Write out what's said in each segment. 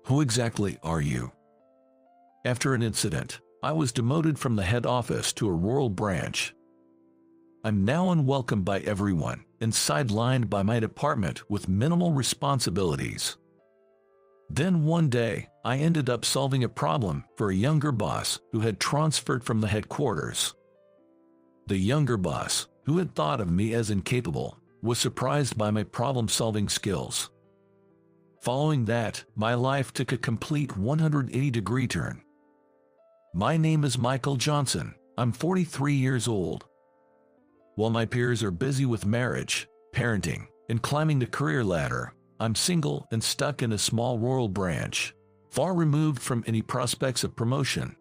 Who exactly are you? After an incident, I was demoted from the head office to a rural branch. I'm now unwelcome by everyone and sidelined by my department with minimal responsibilities. Then one day, I ended up solving a problem for a younger boss who had transferred from the headquarters. The younger boss, who had thought of me as incapable, was surprised by my problem-solving skills. Following that, my life took a complete 180-degree turn. My name is Michael Johnson. I'm 43 years old. While my peers are busy with marriage, parenting, and climbing the career ladder, I'm single and stuck in a small rural branch, far removed from any prospects of promotion.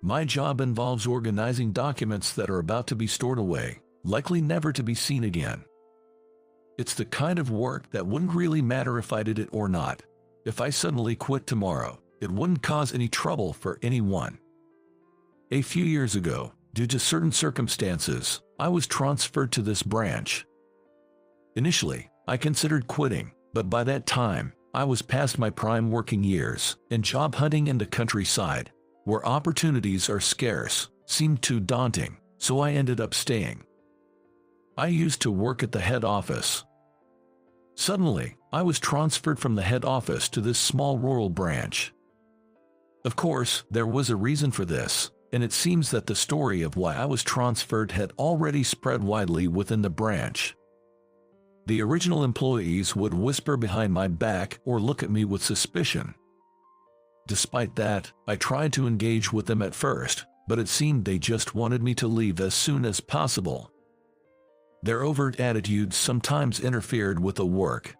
My job involves organizing documents that are about to be stored away, likely never to be seen again. It's the kind of work that wouldn't really matter if I did it or not. If I suddenly quit tomorrow, it wouldn't cause any trouble for anyone. A few years ago, due to certain circumstances, I was transferred to this branch. Initially, I considered quitting, but by that time, I was past my prime working years, and job hunting in the countryside, where opportunities are scarce, seemed too daunting, so I ended up staying. I used to work at the head office. Suddenly, I was transferred from the head office to this small rural branch. Of course, there was a reason for this, and it seems that the story of why I was transferred had already spread widely within the branch. The original employees would whisper behind my back or look at me with suspicion. Despite that, I tried to engage with them at first, but it seemed they just wanted me to leave as soon as possible. Their overt attitudes sometimes interfered with the work.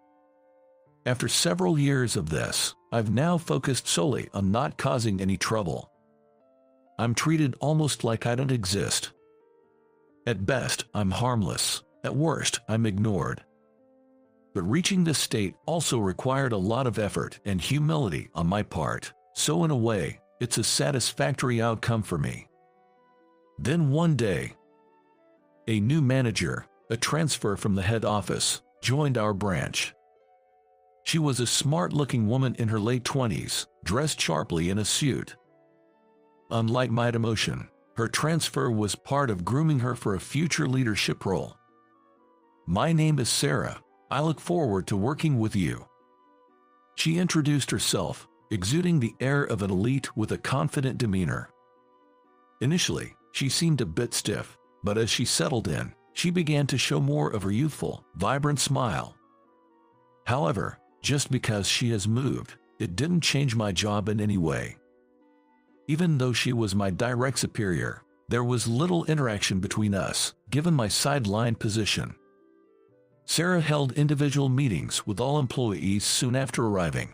After several years of this, I've now focused solely on not causing any trouble. I'm treated almost like I don't exist. At best, I'm harmless. At worst, I'm ignored. But reaching this state also required a lot of effort and humility on my part, so in a way, it's a satisfactory outcome for me. Then one day, a new manager, a transfer from the head office, joined our branch. She was a smart-looking woman in her late 20s, dressed sharply in a suit. Unlike my demotion, her transfer was part of grooming her for a future leadership role. "My name is Sarah. I look forward to working with you." She introduced herself, exuding the air of an elite with a confident demeanor. Initially, she seemed a bit stiff, but as she settled in, she began to show more of her youthful, vibrant smile. However, just because she has moved, it didn't change my job in any way. Even though she was my direct superior, there was little interaction between us, given my sideline position. Sarah held individual meetings with all employees soon after arriving.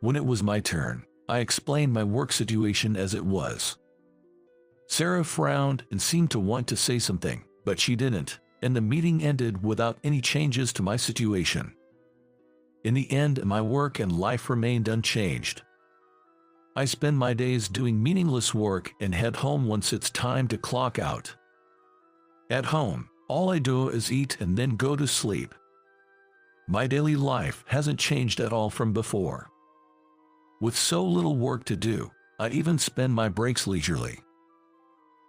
When it was my turn, I explained my work situation as it was. Sarah frowned and seemed to want to say something, but she didn't, and the meeting ended without any changes to my situation. In the end, my work and life remained unchanged. I spend my days doing meaningless work and head home once it's time to clock out. At home, all I do is eat and then go to sleep. My daily life hasn't changed at all from before. With so little work to do, I even spend my breaks leisurely.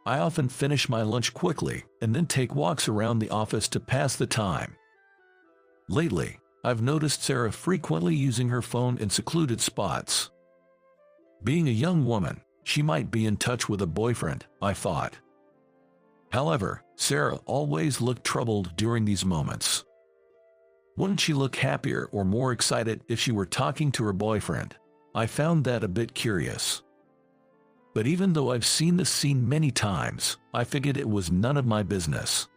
I often finish my lunch quickly and then take walks around the office to pass the time. Lately, I've noticed Sarah frequently using her phone in secluded spots. Being a young woman, she might be in touch with a boyfriend, I thought. However, Sarah always looked troubled during these moments. Wouldn't she look happier or more excited if she were talking to her boyfriend? I found that a bit curious. But even though I've seen this scene many times, I figured it was none of my business.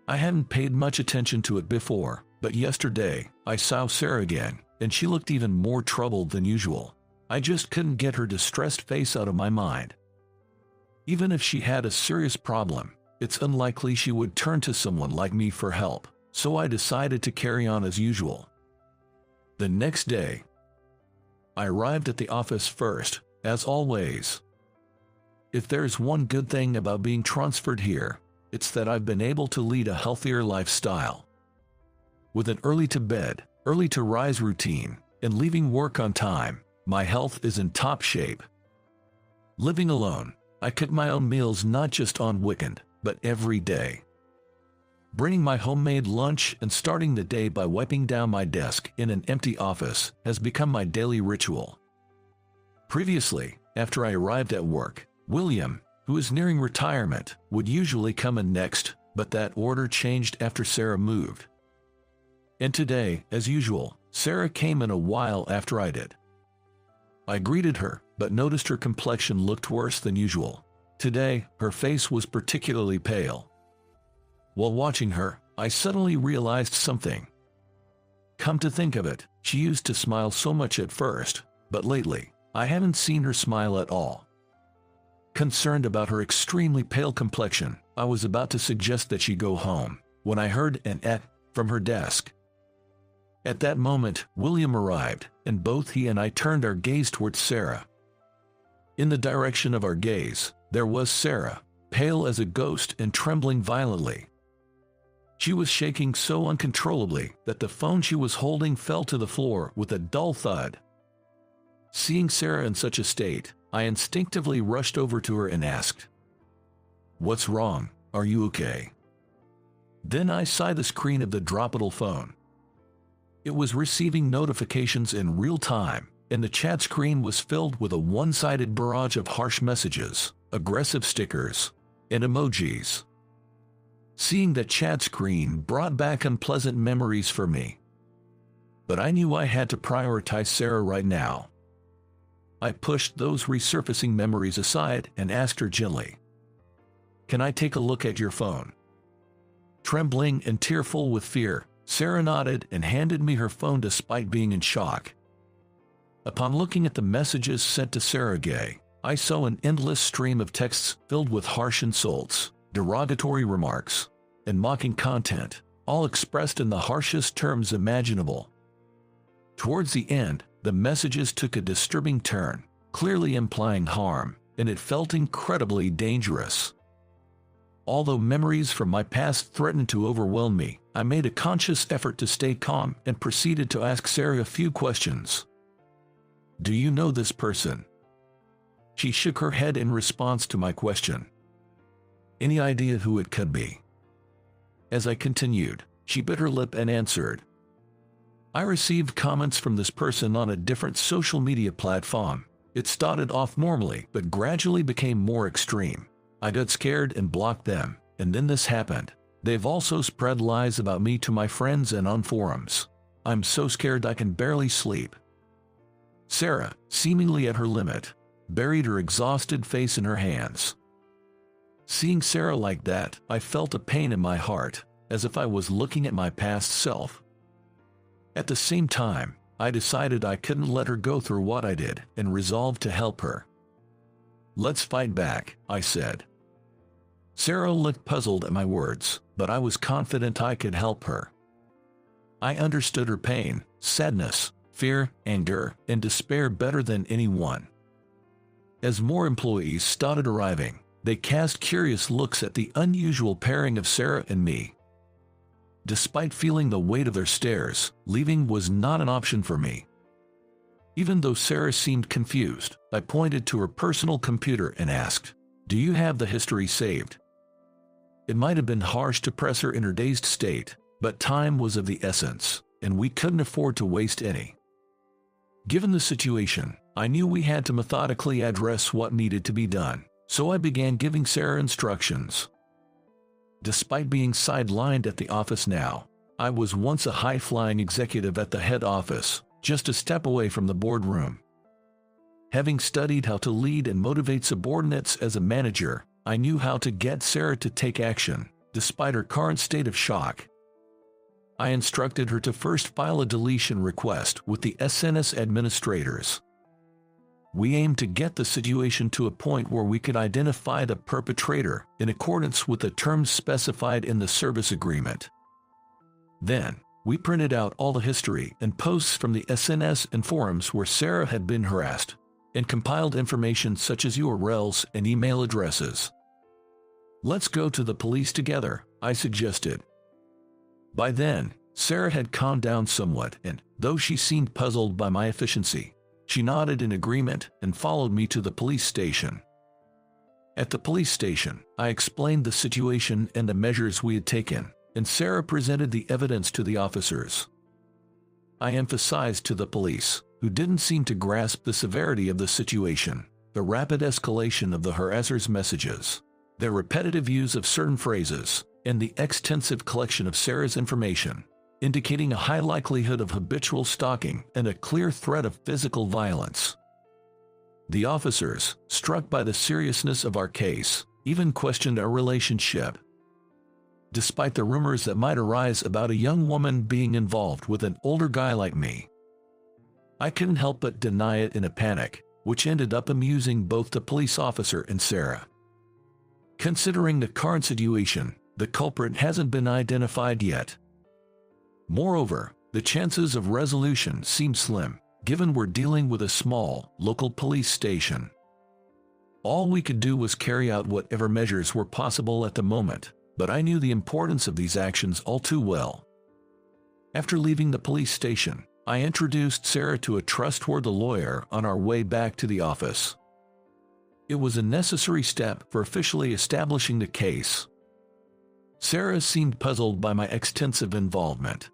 I hadn't paid much attention to it before, but yesterday, I saw Sarah again, and she looked even more troubled than usual. I just couldn't get her distressed face out of my mind. Even if she had a serious problem, it's unlikely she would turn to someone like me for help, so I decided to carry on as usual. The next day, I arrived at the office first, as always. If there's one good thing about being transferred here, it's that I've been able to lead a healthier lifestyle. With an early-to-bed, early-to-rise routine, and leaving work on time. My health is in top shape. Living alone, I cook my own meals not just on weekend, but every day. Bringing my homemade lunch and starting the day by wiping down my desk in an empty office has become my daily ritual. Previously, after I arrived at work, William, who is nearing retirement, would usually come in next, but that order changed after Sarah moved. And today, as usual, Sarah came in a while after I did. I greeted her, but noticed her complexion looked worse than usual. Today, her face was particularly pale. While watching her, I suddenly realized something. Come to think of it, she used to smile so much at first, but lately, I haven't seen her smile at all. Concerned about her extremely pale complexion, I was about to suggest that she go home, when I heard an "eh" from her desk. At that moment, William arrived, and both he and I turned our gaze towards Sarah. In the direction of our gaze, there was Sarah, pale as a ghost and trembling violently. She was shaking so uncontrollably that the phone she was holding fell to the floor with a dull thud. Seeing Sarah in such a state, I instinctively rushed over to her and asked, "What's wrong? Are you okay?" Then I saw the screen of the droppable phone. It was receiving notifications in real time, and the chat screen was filled with a one-sided barrage of harsh messages, aggressive stickers, and emojis. Seeing the chat screen brought back unpleasant memories for me. But I knew I had to prioritize Sarah right now. I pushed those resurfacing memories aside and asked her gently, "Can I take a look at your phone?" Trembling and tearful with fear, Sarah nodded and handed me her phone despite being in shock. Upon looking at the messages sent to Sarah Gay, I saw an endless stream of texts filled with harsh insults, derogatory remarks, and mocking content, all expressed in the harshest terms imaginable. Towards the end, the messages took a disturbing turn, clearly implying harm, and it felt incredibly dangerous. Although memories from my past threatened to overwhelm me, I made a conscious effort to stay calm and proceeded to ask Sarah a few questions. "Do you know this person?" She shook her head in response to my question. "Any idea who it could be?" As I continued, she bit her lip and answered, "I received comments from this person on a different social media platform. It started off normally, but gradually became more extreme. I got scared and blocked them, and then this happened. They've also spread lies about me to my friends and on forums. I'm so scared I can barely sleep." Sarah, seemingly at her limit, buried her exhausted face in her hands. Seeing Sarah like that, I felt a pain in my heart, as if I was looking at my past self. At the same time, I decided I couldn't let her go through what I did and resolved to help her. "Let's fight back," I said. Sarah looked puzzled at my words, but I was confident I could help her. I understood her pain, sadness, fear, anger, and despair better than anyone. As more employees started arriving, they cast curious looks at the unusual pairing of Sarah and me. Despite feeling the weight of their stares, leaving was not an option for me. Even though Sarah seemed confused, I pointed to her personal computer and asked, "Do you have the history saved?" It might have been harsh to press her in her dazed state, but time was of the essence, and we couldn't afford to waste any. Given the situation, I knew we had to methodically address what needed to be done, so I began giving Sarah instructions. Despite being sidelined at the office now, I was once a high-flying executive at the head office, just a step away from the boardroom. Having studied how to lead and motivate subordinates as a manager, I knew how to get Sarah to take action, despite her current state of shock. I instructed her to first file a deletion request with the SNS administrators. We aimed to get the situation to a point where we could identify the perpetrator in accordance with the terms specified in the service agreement. Then, we printed out all the history and posts from the SNS and forums where Sarah had been harassed, and compiled information such as URLs and email addresses. "Let's go to the police together," I suggested. By then, Sarah had calmed down somewhat, and, though she seemed puzzled by my efficiency, she nodded in agreement and followed me to the police station. At the police station, I explained the situation and the measures we had taken, and Sarah presented the evidence to the officers. I emphasized to the police, who didn't seem to grasp the severity of the situation, the rapid escalation of the harassers' messages, their repetitive use of certain phrases, and the extensive collection of Sarah's information, indicating a high likelihood of habitual stalking and a clear threat of physical violence. The officers, struck by the seriousness of our case, even questioned our relationship. Despite the rumors that might arise about a young woman being involved with an older guy like me, I couldn't help but deny it in a panic, which ended up amusing both the police officer and Sarah. Considering the current situation, the culprit hasn't been identified yet. Moreover, the chances of resolution seem slim, given we're dealing with a small, local police station. All we could do was carry out whatever measures were possible at the moment, but I knew the importance of these actions all too well. After leaving the police station, I introduced Sarah to a trustworthy lawyer on our way back to the office. It was a necessary step for officially establishing the case. Sarah seemed puzzled by my extensive involvement.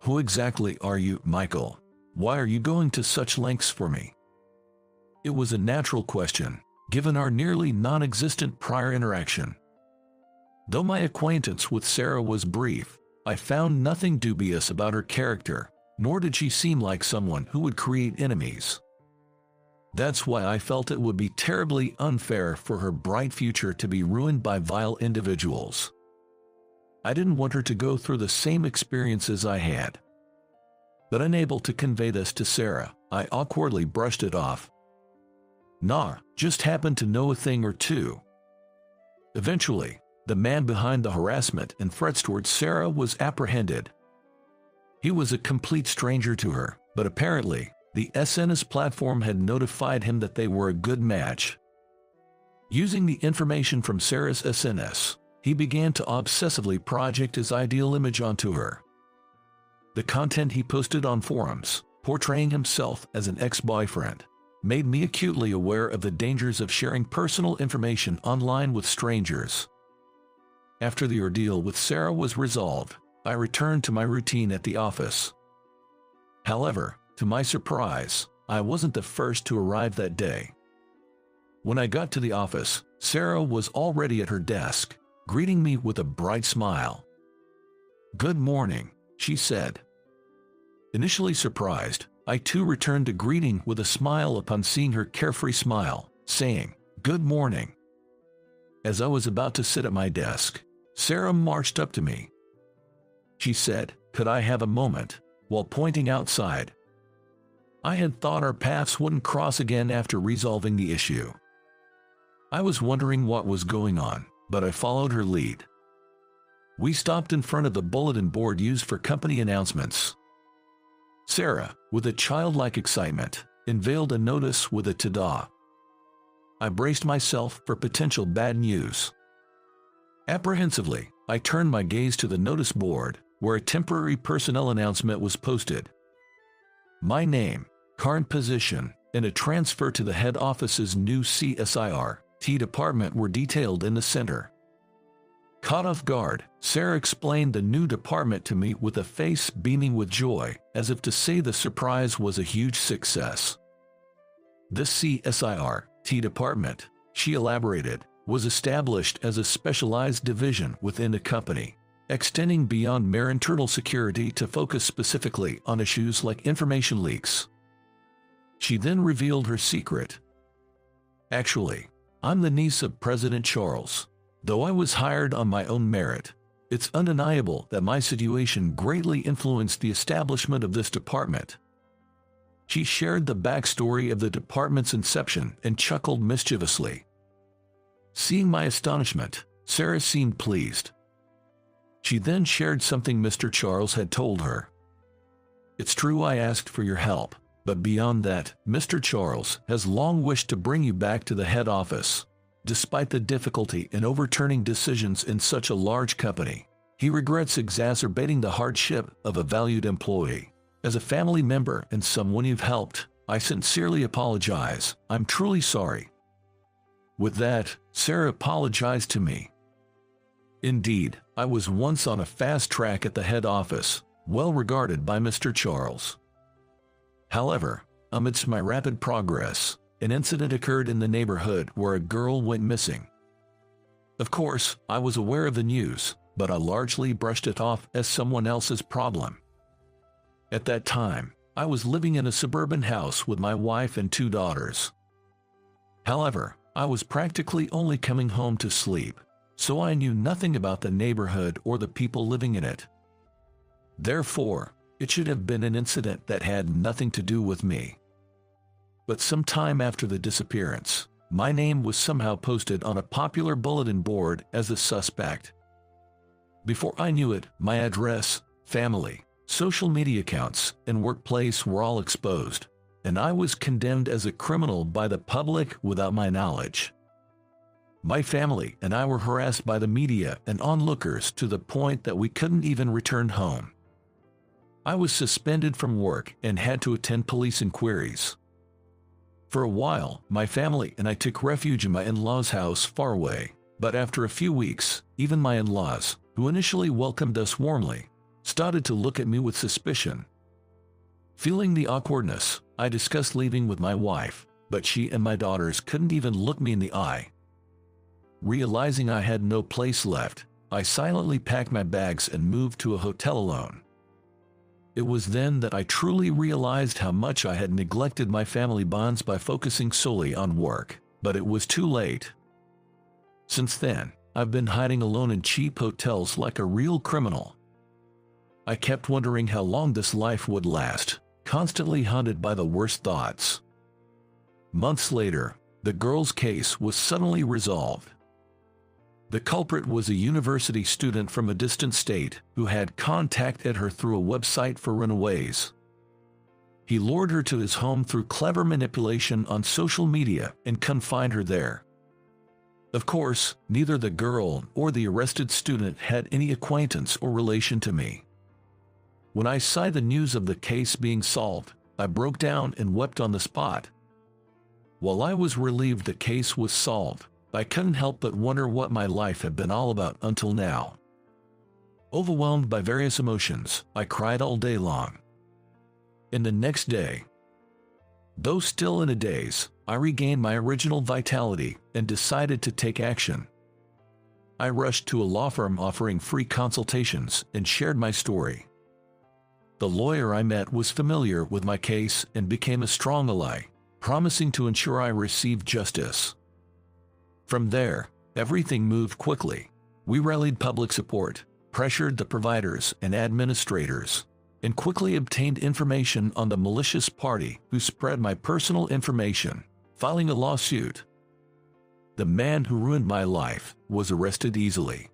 "Who exactly are you, Michael? Why are you going to such lengths for me?" It was a natural question, given our nearly non-existent prior interaction. Though my acquaintance with Sarah was brief, I found nothing dubious about her character, nor did she seem like someone who would create enemies. That's why I felt it would be terribly unfair for her bright future to be ruined by vile individuals. I didn't want her to go through the same experiences I had. But unable to convey this to Sarah, I awkwardly brushed it off. "Nah, just happened to know a thing or two." Eventually, the man behind the harassment and threats towards Sarah was apprehended. He was a complete stranger to her, but apparently, the SNS platform had notified him that they were a good match. Using the information from Sarah's SNS, he began to obsessively project his ideal image onto her. The content he posted on forums, portraying himself as an ex-boyfriend, made me acutely aware of the dangers of sharing personal information online with strangers. After the ordeal with Sarah was resolved, I returned to my routine at the office. However, to my surprise, I wasn't the first to arrive that day. When I got to the office, Sarah was already at her desk, greeting me with a bright smile. "Good morning," she said. Initially surprised, I too returned the greeting with a smile upon seeing her carefree smile, saying, "Good morning." As I was about to sit at my desk, Sarah marched up to me. She said, "Could I have a moment?" while pointing outside. I had thought our paths wouldn't cross again after resolving the issue. I was wondering what was going on, but I followed her lead. We stopped in front of the bulletin board used for company announcements. Sarah, with a childlike excitement, unveiled a notice with a "ta-da." I braced myself for potential bad news. Apprehensively, I turned my gaze to the notice board, where a temporary personnel announcement was posted. My name, current position, and a transfer to the head office's new CSIRT department were detailed in the center. Caught off guard, Sarah explained the new department to me with a face beaming with joy, as if to say the surprise was a huge success. This CSIRT department, she elaborated, was established as a specialized division within the company, extending beyond mere internal security to focus specifically on issues like information leaks. She then revealed her secret. "Actually, I'm the niece of President Charles. Though I was hired on my own merit, it's undeniable that my situation greatly influenced the establishment of this department." She shared the backstory of the department's inception and chuckled mischievously. Seeing my astonishment, Sarah seemed pleased. She then shared something Mr. Charles had told her. "It's true I asked for your help, but beyond that, Mr. Charles has long wished to bring you back to the head office, despite the difficulty in overturning decisions in such a large company. He regrets exacerbating the hardship of a valued employee. As a family member and someone you've helped, I sincerely apologize. I'm truly sorry." With that, Sarah apologized to me. Indeed, I was once on a fast track at the head office, well regarded by Mr. Charles. However, amidst my rapid progress, an incident occurred in the neighborhood where a girl went missing. Of course, I was aware of the news, but I largely brushed it off as someone else's problem. At that time, I was living in a suburban house with my wife and 2 daughters. However, I was practically only coming home to sleep, so I knew nothing about the neighborhood or the people living in it. Therefore, it should have been an incident that had nothing to do with me. But some time after the disappearance, my name was somehow posted on a popular bulletin board as a suspect. Before I knew it, my address, family, social media accounts, and workplace were all exposed, and I was condemned as a criminal by the public without my knowledge. My family and I were harassed by the media and onlookers to the point that we couldn't even return home. I was suspended from work and had to attend police inquiries. For a while, my family and I took refuge in my in-laws' house far away, but after a few weeks, even my in-laws, who initially welcomed us warmly, started to look at me with suspicion. Feeling the awkwardness, I discussed leaving with my wife, but she and my daughters couldn't even look me in the eye. Realizing I had no place left, I silently packed my bags and moved to a hotel alone. It was then that I truly realized how much I had neglected my family bonds by focusing solely on work, but it was too late. Since then, I've been hiding alone in cheap hotels like a real criminal. I kept wondering how long this life would last, constantly haunted by the worst thoughts. Months later, the girl's case was suddenly resolved. The culprit was a university student from a distant state who had contacted her through a website for runaways. He lured her to his home through clever manipulation on social media and confined her there. Of course, neither the girl or the arrested student had any acquaintance or relation to me. When I saw the news of the case being solved, I broke down and wept on the spot. While I was relieved the case was solved, I couldn't help but wonder what my life had been all about until now. Overwhelmed by various emotions, I cried all day long. And the next day, though still in a daze, I regained my original vitality and decided to take action. I rushed to a law firm offering free consultations and shared my story. The lawyer I met was familiar with my case and became a strong ally, promising to ensure I received justice. From there, everything moved quickly. We rallied public support, pressured the providers and administrators, and quickly obtained information on the malicious party who spread my personal information, filing a lawsuit. The man who ruined my life was arrested easily.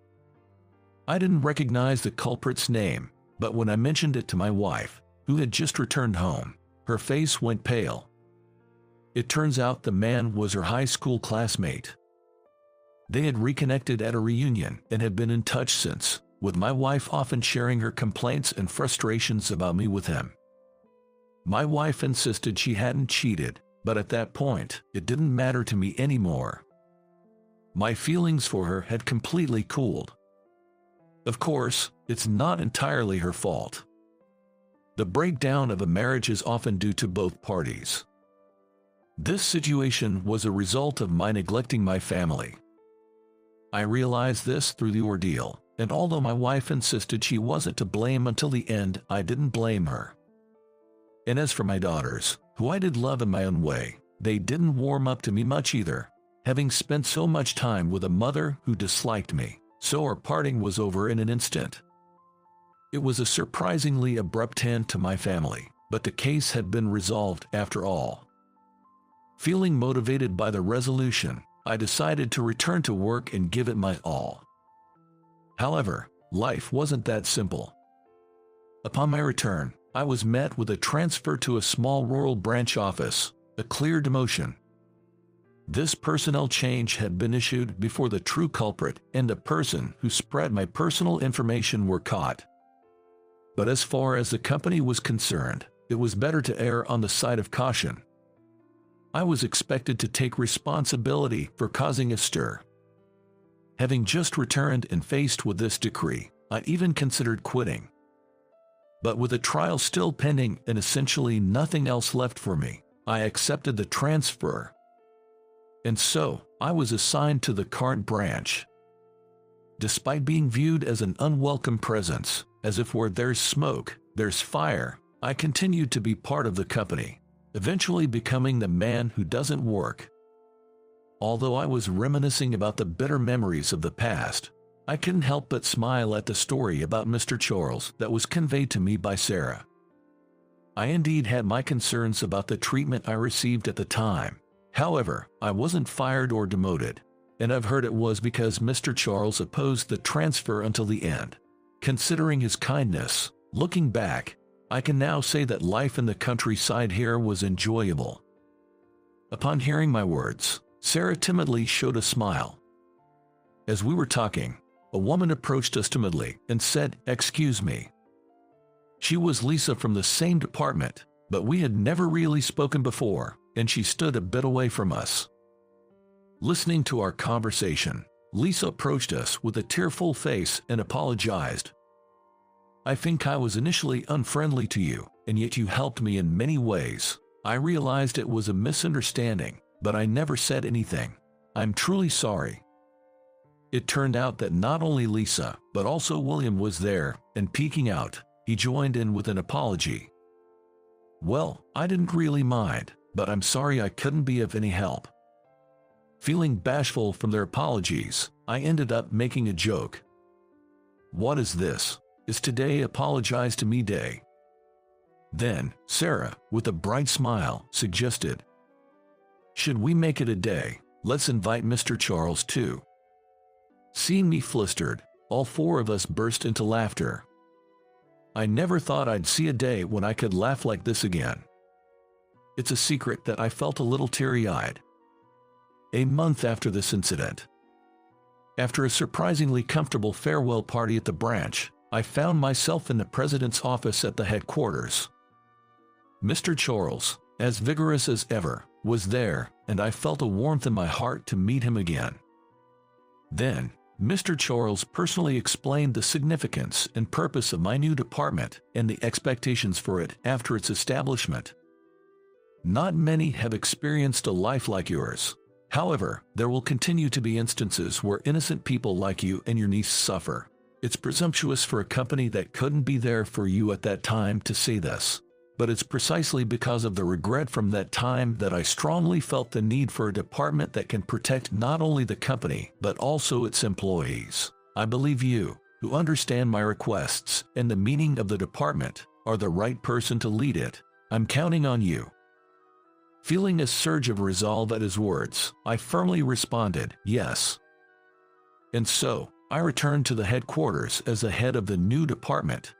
I didn't recognize the culprit's name, but when I mentioned it to my wife, who had just returned home, her face went pale. It turns out the man was her high school classmate. They had reconnected at a reunion and had been in touch since, with my wife often sharing her complaints and frustrations about me with him. My wife insisted she hadn't cheated, but at that point, it didn't matter to me anymore. My feelings for her had completely cooled. Of course, it's not entirely her fault. The breakdown of a marriage is often due to both parties. This situation was a result of my neglecting my family. I realized this through the ordeal, and although my wife insisted she wasn't to blame until the end, I didn't blame her. And as for my daughters, who I did love in my own way, they didn't warm up to me much either, having spent so much time with a mother who disliked me. So our parting was over in an instant. It was a surprisingly abrupt end to my family, but the case had been resolved after all. Feeling motivated by the resolution, I decided to return to work and give it my all. However, life wasn't that simple. Upon my return, I was met with a transfer to a small rural branch office, a clear demotion. This personnel change had been issued before the true culprit and the person who spread my personal information were caught. But as far as the company was concerned, it was better to err on the side of caution. I was expected to take responsibility for causing a stir. Having just returned and faced with this decree, I even considered quitting. But with a trial still pending and essentially nothing else left for me, I accepted the transfer. And so, I was assigned to the current branch. Despite being viewed as an unwelcome presence, as if where there's smoke, there's fire, I continued to be part of the company, eventually becoming the man who doesn't work. Although I was reminiscing about the bitter memories of the past, I couldn't help but smile at the story about Mr. Charles that was conveyed to me by Sarah. I indeed had my concerns about the treatment I received at the time. However, I wasn't fired or demoted, and I've heard it was because Mr. Charles opposed the transfer until the end. Considering his kindness, looking back, I can now say that life in the countryside here was enjoyable. Upon hearing my words, Sarah timidly showed a smile. As we were talking, a woman approached us timidly and said, "Excuse me." She was Lisa from the same department, but we had never really spoken before, and she stood a bit away from us. Listening to our conversation, Lisa approached us with a tearful face and apologized. "I think I was initially unfriendly to you, and yet you helped me in many ways. I realized it was a misunderstanding, but I never said anything. I'm truly sorry." It turned out that not only Lisa, but also William was there, and peeking out, he joined in with an apology. Well, I didn't really mind, but I'm sorry I couldn't be of any help. Feeling bashful from their apologies, I ended up making a joke. "What is this? Is today apologize to me day?" Then, Sarah, with a bright smile, suggested, "Should we make it a day? Let's invite Mr. Charles too." Seeing me flustered, all four of us burst into laughter. I never thought I'd see a day when I could laugh like this again. It's a secret that I felt a little teary-eyed. A month after this incident, after a surprisingly comfortable farewell party at the branch, I found myself in the president's office at the headquarters. Mr. Charles, as vigorous as ever, was there, and I felt a warmth in my heart to meet him again. Then, Mr. Charles personally explained the significance and purpose of my new department and the expectations for it after its establishment. Not many have experienced a life like yours. However, there will continue to be instances where innocent people like you and your niece suffer. It's presumptuous for a company that couldn't be there for you at that time to say this. But it's precisely because of the regret from that time that I strongly felt the need for a department that can protect not only the company, but also its employees. I believe you, who understand my requests and the meaning of the department, are the right person to lead it. I'm counting on you." Feeling a surge of resolve at his words, I firmly responded, "Yes." And so, I returned to the headquarters as the head of the new department.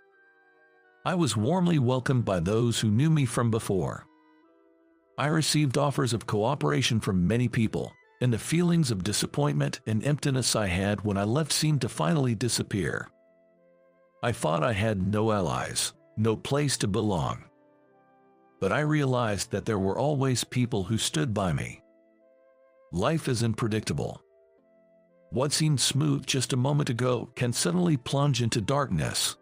I was warmly welcomed by those who knew me from before. I received offers of cooperation from many people, and the feelings of disappointment and emptiness I had when I left seemed to finally disappear. I thought I had no allies, no place to belong. But I realized that there were always people who stood by me. Life is unpredictable. What seemed smooth just a moment ago can suddenly plunge into darkness.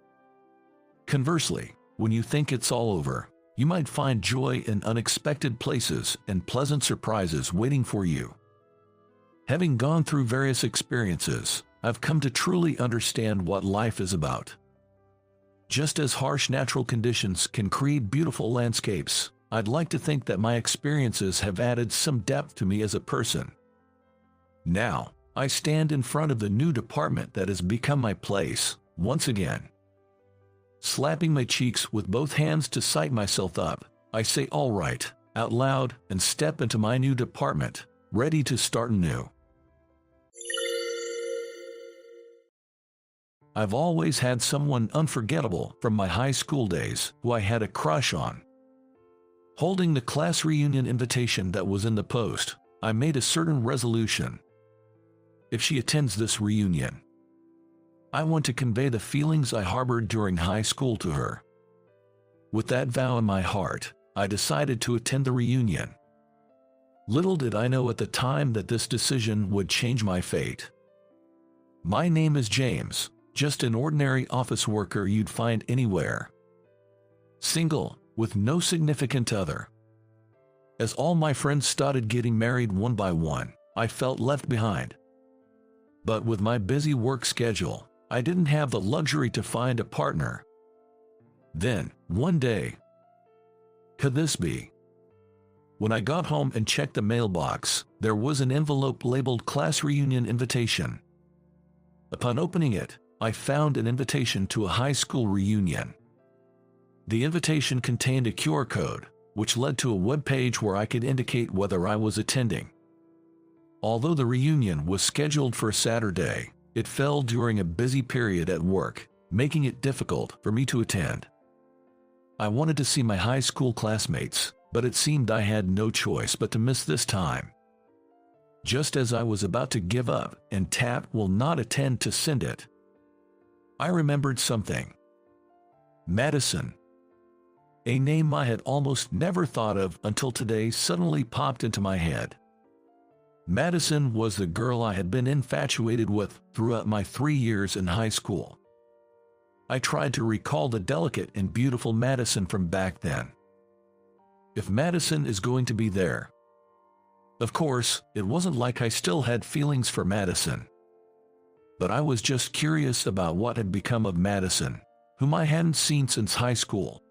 Conversely, when you think it's all over, you might find joy in unexpected places and pleasant surprises waiting for you. Having gone through various experiences, I've come to truly understand what life is about. Just as harsh natural conditions can create beautiful landscapes, I'd like to think that my experiences have added some depth to me as a person. Now, I stand in front of the new department that has become my place, once again. Slapping my cheeks with both hands to psych myself up, I say "all right" out loud and step into my new department, ready to start anew. I've always had someone unforgettable from my high school days who I had a crush on. Holding the class reunion invitation that was in the post, I made a certain resolution. If she attends this reunion, I want to convey the feelings I harbored during high school to her. With that vow in my heart, I decided to attend the reunion. Little did I know at the time that this decision would change my fate. My name is James, just an ordinary office worker you'd find anywhere. Single, with no significant other. As all my friends started getting married one by one, I felt left behind. But with my busy work schedule, I didn't have the luxury to find a partner. Then, one day, could this be? When I got home and checked the mailbox, there was an envelope labeled Class Reunion Invitation. Upon opening it, I found an invitation to a high school reunion. The invitation contained a QR code, which led to a web page where I could indicate whether I was attending. Although the reunion was scheduled for Saturday, it fell during a busy period at work, making it difficult for me to attend. I wanted to see my high school classmates, but it seemed I had no choice but to miss this time. Just as I was about to give up and tap will not attend to send it, I remembered something. Madison. A name I had almost never thought of until today suddenly popped into my head. Madison was the girl I had been infatuated with throughout my 3 years in high school. I tried to recall the delicate and beautiful Madison from back then. If Madison is going to be there. Of course, it wasn't like I still had feelings for Madison. But I was just curious about what had become of Madison, whom I hadn't seen since high school.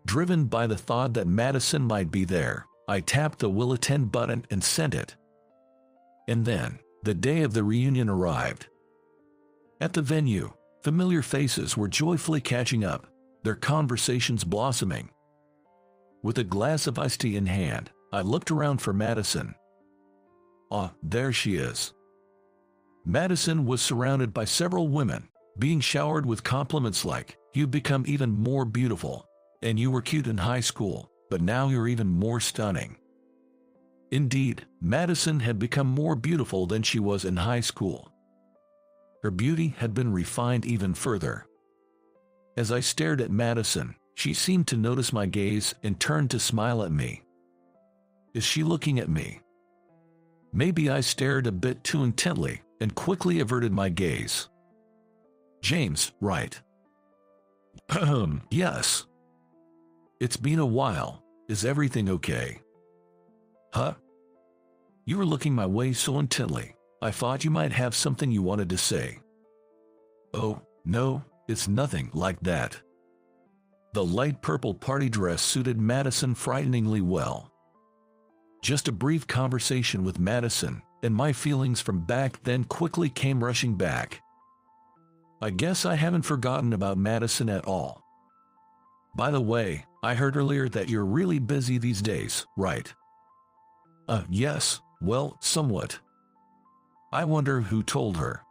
Driven by the thought that Madison might be there, I tapped the "Will Attend" button and sent it. And then, the day of the reunion arrived. At the venue, familiar faces were joyfully catching up, their conversations blossoming. With a glass of iced tea in hand, I looked around for Madison. Ah, there she is. Madison was surrounded by several women, being showered with compliments like, "You've become even more beautiful, and you were cute in high school, but now you're even more stunning." Indeed, Madison had become more beautiful than she was in high school. Her beauty had been refined even further. As I stared at Madison, she seemed to notice my gaze and turned to smile at me. Is she looking at me? Maybe I stared a bit too intently and quickly averted my gaze. James, right? Yes. It's been a while. Is everything okay? Huh? You were looking my way so intently, I thought you might have something you wanted to say. Oh, no, it's nothing like that. The light purple party dress suited Madison frighteningly well. Just a brief conversation with Madison, and my feelings from back then quickly came rushing back. I guess I haven't forgotten about Madison at all. By the way, I heard earlier that you're really busy these days, right? Yes, well, somewhat. I wonder who told her.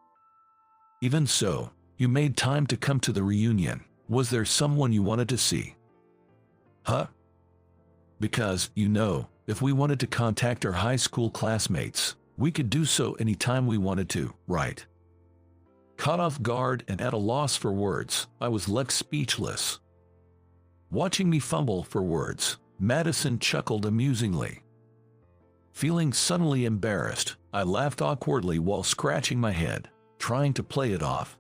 Even so, you made time to come to the reunion. Was there someone you wanted to see? Huh? Because, you know, if we wanted to contact our high school classmates, we could do so anytime we wanted to, right? Caught off guard and at a loss for words, I was left speechless. Watching me fumble for words, Madison chuckled amusingly. Feeling suddenly embarrassed, I laughed awkwardly while scratching my head, trying to play it off.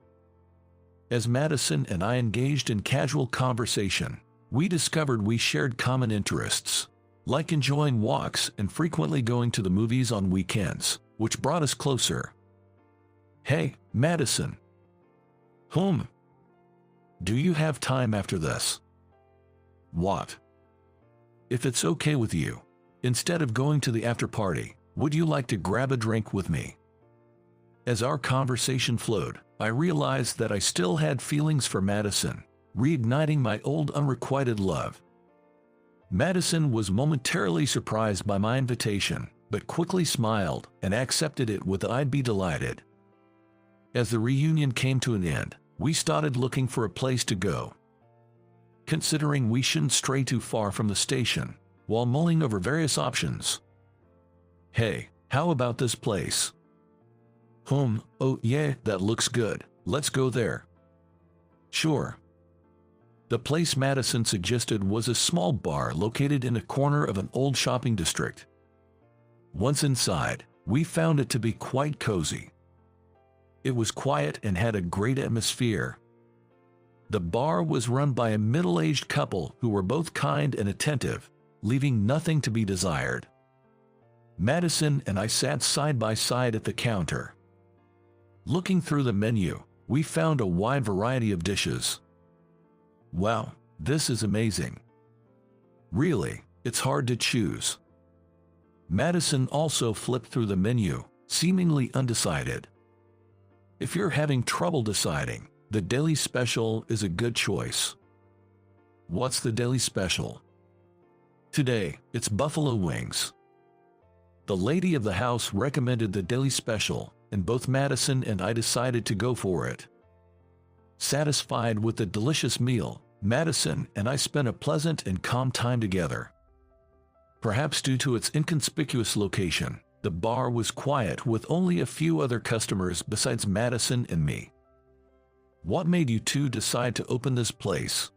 As Madison and I engaged in casual conversation, we discovered we shared common interests, like enjoying walks and frequently going to the movies on weekends, which brought us closer. Hey, Madison. Do you have time after this? What? If it's okay with you, instead of going to the after party, would you like to grab a drink with me? As our conversation flowed, I realized that I still had feelings for Madison, reigniting my old unrequited love. Madison was momentarily surprised by my invitation, but quickly smiled and accepted it with "I'd be delighted." As the reunion came to an end, we started looking for a place to go. Considering we shouldn't stray too far from the station, while mulling over various options, Hey, how about this place? Oh yeah, that looks good. Let's go there. Sure. The place Madison suggested was a small bar located in a corner of an old shopping district. Once inside, we found it to be quite cozy. It was quiet and had a great atmosphere. The bar was run by a middle-aged couple who were both kind and attentive, leaving nothing to be desired. Madison and I sat side by side at the counter. Looking through the menu, we found a wide variety of dishes. Wow, this is amazing. Really, it's hard to choose. Madison also flipped through the menu, seemingly undecided. If you're having trouble deciding, the daily special is a good choice. What's the daily special? Today, it's buffalo wings. The lady of the house recommended the daily special, and both Madison and I decided to go for it. Satisfied with the delicious meal, Madison and I spent a pleasant and calm time together. Perhaps due to its inconspicuous location, the bar was quiet with only a few other customers besides Madison and me. What made you two decide to open this place?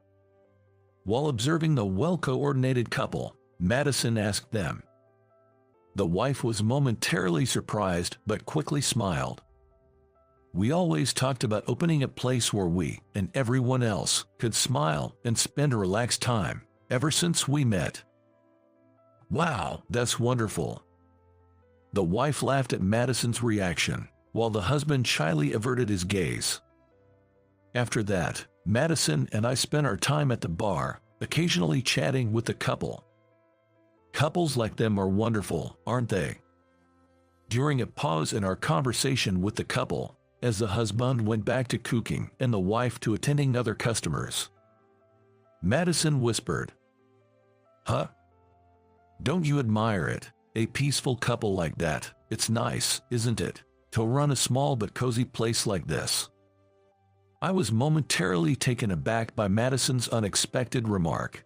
While observing the well-coordinated couple, Madison asked them. The wife was momentarily surprised but quickly smiled. We always talked about opening a place where we and everyone else could smile and spend a relaxed time ever since we met. Wow, that's wonderful. The wife laughed at Madison's reaction, while the husband shyly averted his gaze. After that, Madison and I spent our time at the bar, occasionally chatting with the couple. Couples like them are wonderful, aren't they? During a pause in our conversation with the couple, as the husband went back to cooking and the wife to attending other customers, Madison whispered, "Huh? Don't you admire it? A peaceful couple like that. It's nice, isn't it, to run a small but cozy place like this?" I was momentarily taken aback by Madison's unexpected remark.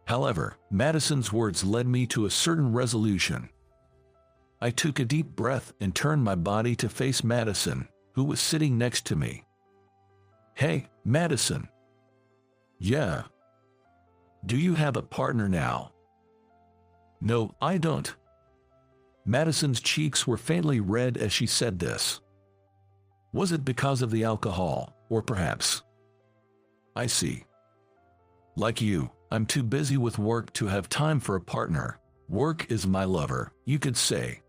However, Madison's words led me to a certain resolution. I took a deep breath and turned my body to face Madison, who was sitting next to me. "Hey, Madison." "Yeah." "Do you have a partner now?" "No, I don't." Madison's cheeks were faintly red as she said this. Was it because of the alcohol, or perhaps? I see. Like you, I'm too busy with work to have time for a partner. Work is my lover, you could say.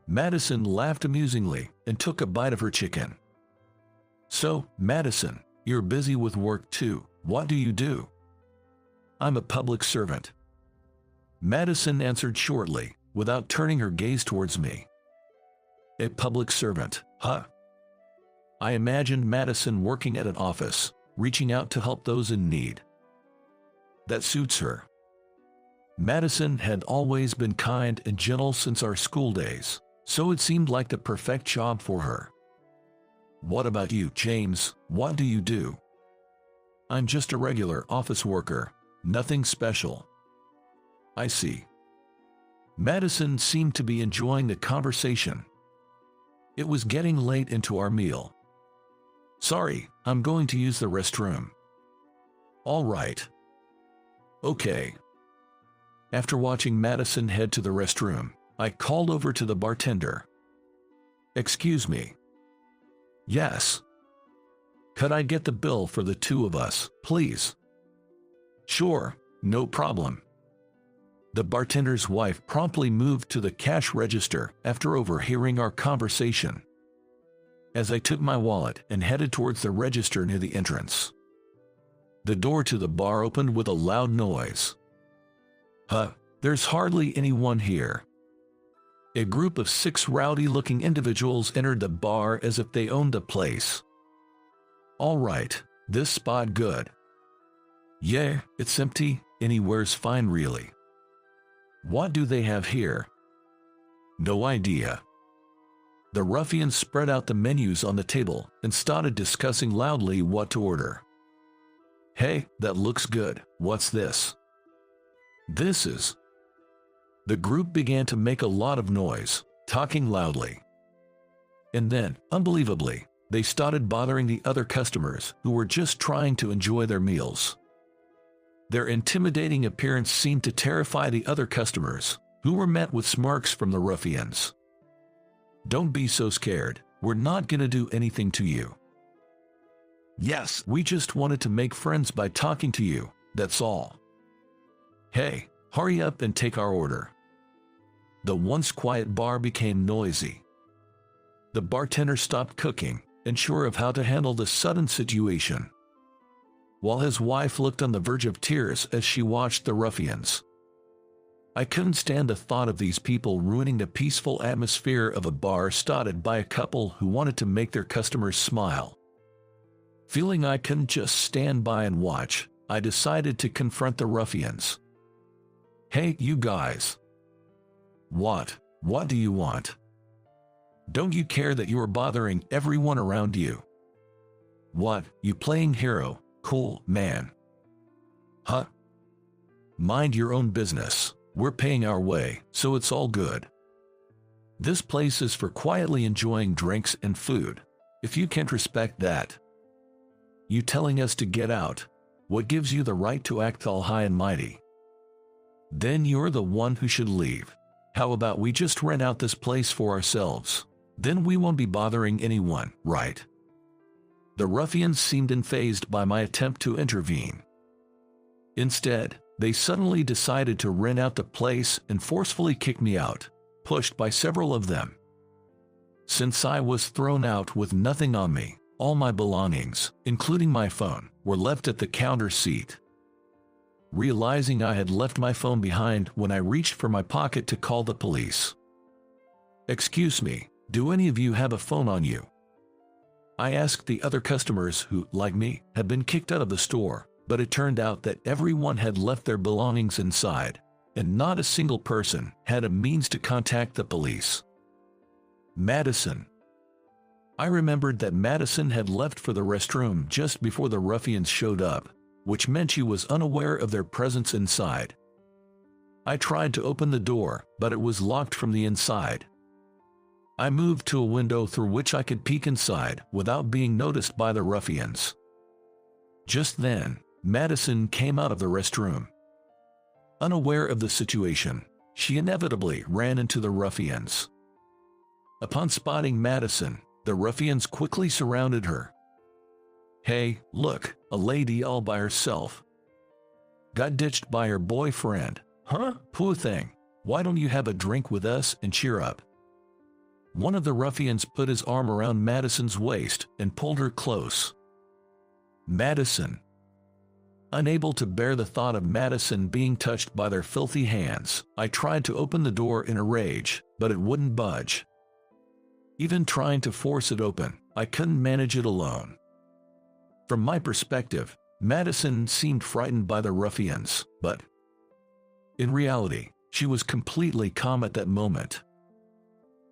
Madison laughed amusingly and took a bite of her chicken. "So, Madison, you're busy with work too. What do you do?" "I'm a public servant." Madison answered shortly, without turning her gaze towards me. "A public servant, huh?" I imagined Madison working at an office, reaching out to help those in need. That suits her. Madison had always been kind and gentle since our school days, so it seemed like the perfect job for her. "What about you, James? What do you do?" "I'm just a regular office worker, nothing special." "I see." Madison seemed to be enjoying the conversation. It was getting late into our meal. "Sorry, I'm going to use the restroom." "All right." "Okay." After watching Madison head to the restroom, I called over to the bartender. "Excuse me." "Yes." "Could I get the bill for the two of us, please?" "Sure, no problem." The bartender's wife promptly moved to the cash register after overhearing our conversation. As I took my wallet and headed towards the register near the entrance, the door to the bar opened with a loud noise. There's hardly anyone here." A group of 6 rowdy-looking individuals entered the bar as if they owned the place. "All right, this spot good." "Yeah, it's empty, anywhere's fine really." "What do they have here?" "No idea." The ruffians spread out the menus on the table and started discussing loudly what to order. "Hey, that looks good. What's this?" "This is..." The group began to make a lot of noise, talking loudly. And then, unbelievably, they started bothering the other customers who were just trying to enjoy their meals. Their intimidating appearance seemed to terrify the other customers, who were met with smirks from the ruffians. "Don't be so scared, we're not gonna do anything to you. Yes, we just wanted to make friends by talking to you, that's all. Hey, hurry up and take our order." The once quiet bar became noisy. The bartender stopped cooking, unsure of how to handle the sudden situation, while his wife looked on the verge of tears as she watched the ruffians. I couldn't stand the thought of these people ruining the peaceful atmosphere of a bar started by a couple who wanted to make their customers smile. Feeling I couldn't just stand by and watch, I decided to confront the ruffians. "Hey, you guys. What do you want? Don't you care that you are bothering everyone around you? What, you playing hero? Cool, man. Huh? Mind your own business. We're paying our way, so it's all good. This place is for quietly enjoying drinks and food. If you can't respect that, you telling us to get out, what gives you the right to act all high and mighty? Then you're the one who should leave. How about we just rent out this place for ourselves? Then we won't be bothering anyone, right?" The ruffians seemed unfazed by my attempt to intervene. Instead, they suddenly decided to rent out the place and forcefully kick me out, pushed by several of them. Since I was thrown out with nothing on me, all my belongings, including my phone, were left at the counter seat. Realizing I had left my phone behind when I reached for my pocket to call the police. "Excuse me, do any of you have a phone on you?" I asked the other customers who, like me, had been kicked out of the store, but it turned out that everyone had left their belongings inside, and not a single person had a means to contact the police. Madison. I remembered that Madison had left for the restroom just before the ruffians showed up, which meant she was unaware of their presence inside. I tried to open the door, but it was locked from the inside. I moved to a window through which I could peek inside without being noticed by the ruffians. Just then, Madison came out of the restroom. Unaware of the situation, she inevitably ran into the ruffians. Upon spotting Madison, the ruffians quickly surrounded her. "Hey, look, a lady all by herself. Got ditched by her boyfriend. Huh? Poor thing. Why don't you have a drink with us and cheer up?" One of the ruffians put his arm around Madison's waist and pulled her close. Madison. Unable to bear the thought of Madison being touched by their filthy hands, I tried to open the door in a rage, but it wouldn't budge. Even trying to force it open, I couldn't manage it alone. From my perspective, Madison seemed frightened by the ruffians, but in reality, she was completely calm at that moment.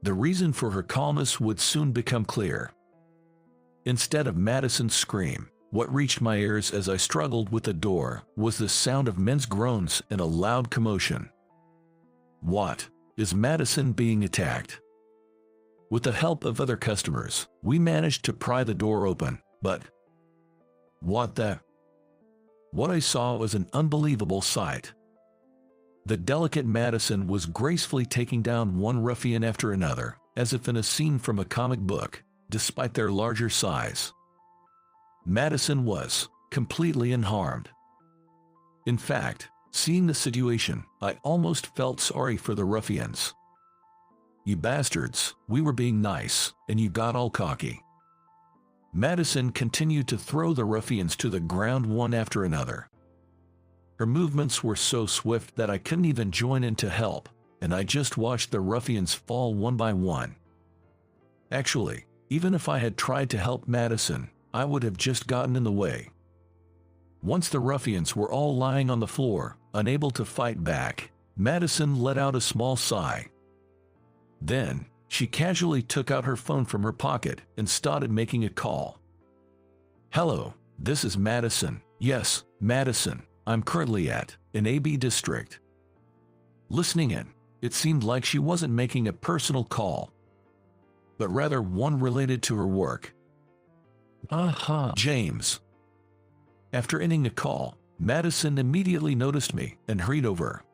The reason for her calmness would soon become clear. Instead of Madison's scream, what reached my ears as I struggled with the door was the sound of men's groans and a loud commotion. What? Is Madison being attacked? With the help of other customers, we managed to pry the door open, but what I saw was an unbelievable sight. The delicate Madison was gracefully taking down one ruffian after another, as if in a scene from a comic book, despite their larger size. Madison was completely unharmed. In fact, seeing the situation, I almost felt sorry for the ruffians. "You bastards, we were being nice, and you got all cocky." Madison continued to throw the ruffians to the ground one after another. Her movements were so swift that I couldn't even join in to help, and I just watched the ruffians fall one by one. Actually, even if I had tried to help Madison, I would have just gotten in the way. Once the ruffians were all lying on the floor, unable to fight back, Madison let out a small sigh. Then, she casually took out her phone from her pocket and started making a call. "Hello, this is Madison. Yes, Madison. I'm currently at an AB district. Listening in. It seemed like she wasn't making a personal call, but rather one related to her work. James. After ending the call, Madison immediately noticed me and hurried over.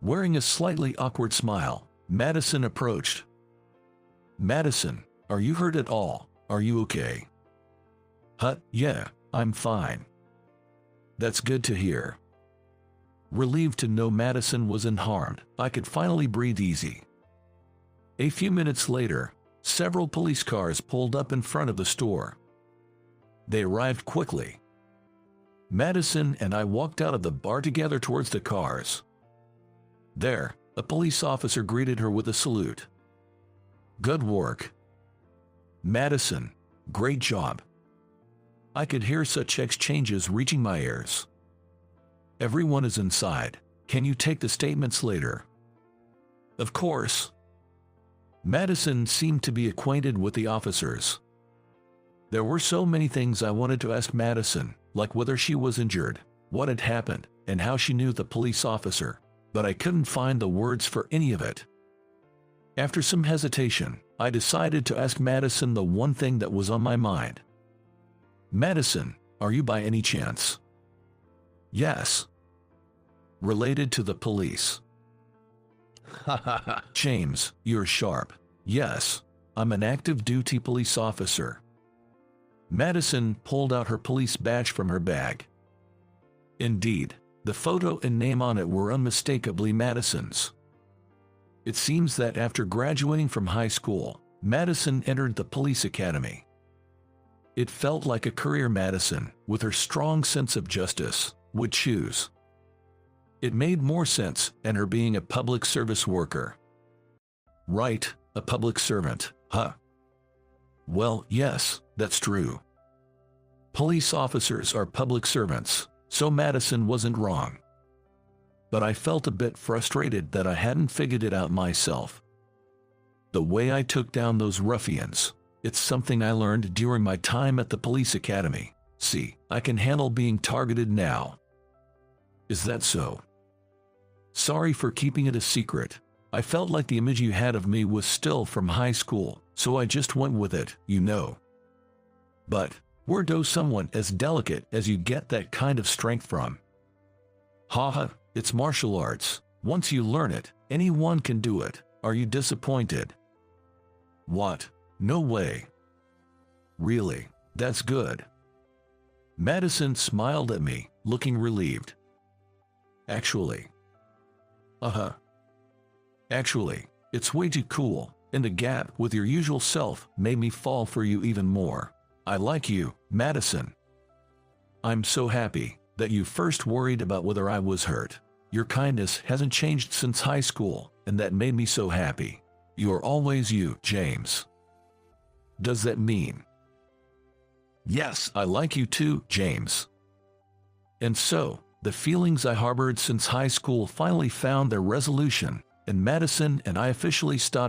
Wearing a slightly awkward smile, Madison approached. Madison, are you hurt at all? Are you okay? Yeah, I'm fine. That's good to hear. Relieved to know Madison was unharmed, I could finally breathe easy. A few minutes later, several police cars pulled up in front of the store. They arrived quickly. Madison and I walked out of the bar together towards the cars. There, a police officer greeted her with a salute. Good work. Madison, great job. I could hear such exchanges reaching my ears. Everyone is inside. Can you take the statements later? Of course. Madison seemed to be acquainted with the officers. There were so many things I wanted to ask Madison, like whether she was injured, what had happened, and how she knew the police officer, but I couldn't find the words for any of it. After some hesitation, I decided to ask Madison the one thing that was on my mind. Madison, are you by any chance? Yes. Related to the police? James, you're sharp. Yes, I'm an active duty police officer. Madison pulled out her police badge from her bag. Indeed, the photo and name on it were unmistakably Madison's. It seems that after graduating from high school, Madison entered the police academy. It felt like a career Madison, with her strong sense of justice, would choose. It made more sense than her being a public service worker. Right, a public servant, huh? Well, yes, that's true. Police officers are public servants, so Madison wasn't wrong. But I felt a bit frustrated that I hadn't figured it out myself. The way I took down those ruffians, it's something I learned during my time at the police academy. See, I can handle being targeted now. Is that so? Sorry for keeping it a secret. I felt like the image you had of me was still from high school, so I just went with it, you know. But, where does someone as delicate as you get that kind of strength from? Haha, it's martial arts. Once you learn it, anyone can do it. Are you disappointed? What? No way. Really? That's good. Madison smiled at me, looking relieved. Actually, it's way too cool, and the gap with your usual self made me fall for you even more. I like you, Madison. I'm so happy that you first worried about whether I was hurt. Your kindness hasn't changed since high school, and that made me so happy. You're always you, James. Does that mean? Yes, I like you too, James. And so, the feelings I harbored since high school finally found their resolution, and Madison and I officially started